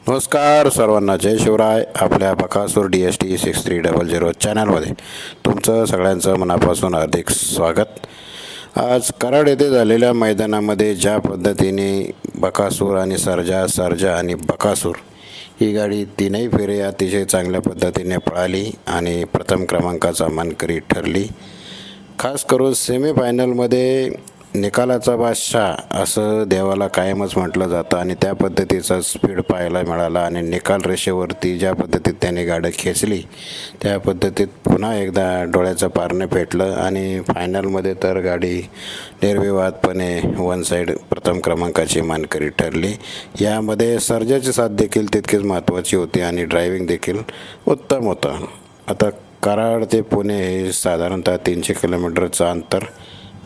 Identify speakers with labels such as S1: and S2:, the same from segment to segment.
S1: नमस्कार सर्वांना, जय शिवराय. आपल्या बकासूर DST 6300 चॅनलमध्ये तुमचं सगळ्यांचं मनापासून हार्दिक स्वागत. आज कराड येथे झालेल्या मैदानामध्ये ज्या पद्धतीने बकासूर आणि सर्जा आणि बकासूर ही गाडी तीनही फेरे अतिशय चांगल्या पद्धतीने पळाली आणि प्रथम क्रमांकाचा मानकरी ठरली. खास करून सेमीफायनलमध्ये निकालाचा बादशाह असं देवाला कायमच म्हटलं जातं आणि त्या पद्धतीचा स्पीड पाहायला मिळाला आणि निकाल रेषेवरती ज्या पद्धतीत त्याने गाडी खेचली त्या पद्धतीत पुन्हा एकदा डोळ्याचं पारणं पेटलं आणि फायनलमध्ये तर गाडी निर्विवादपणे वन साईड प्रथम क्रमांकाची मानकरी ठरली. यामध्ये सर्जाची साथ देखील तितकीच महत्त्वाची होती आणि ड्रायव्हिंग देखील उत्तम होतं. आता कराड ते पुणे हे साधारणतः 300 किलोमीटरचं अंतर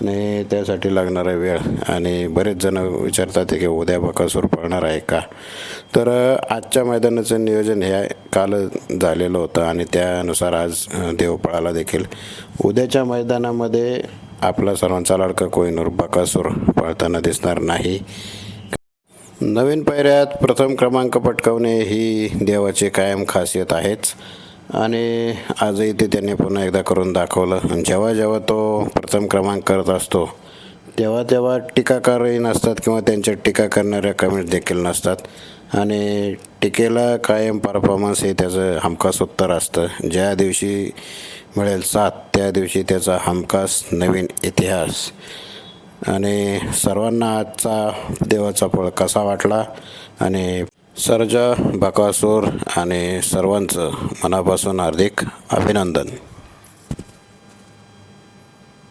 S1: आणि त्यासाठी लागणारा वेळ आणि बरेच जण विचारतात की उद्या बकासूर पळणार आहे का. तर आजच्या मैदानाचं नियोजन हे काल झालेलं होतं आणि त्यानुसार आज देवपळाला देखील उद्याच्या मैदानामध्ये आपला सर्वांचा लाडका कोहिनूर बकासूर पळताना दिसणार नाही. नवीन पायऱ्यात प्रथम क्रमांक पटकावणे ही देवाची कायम खासियत आहेच आणि आजही ते त्यांनी पुन्हा एकदा करून दाखवलं. जेव्हा जेव्हा तो प्रथम क्रमांक करत असतो तेव्हा टीकाकारही नसतात किंवा त्यांच्या टीका करणाऱ्या कमेंट देखील नसतात आणि टीकेला कायम परफॉर्मन्स हे त्याचं हमखास उत्तर असतं. ज्या दिवशी मिळेल साथ त्या दिवशी त्याचा हमखास नवीन इतिहास. आणि सर्वांना आजचा देवाचा पळ कसा वाटला आणि सर्जा, बकासूर आणि सर्वांचं मनापासून हार्दिक अभिनंदन.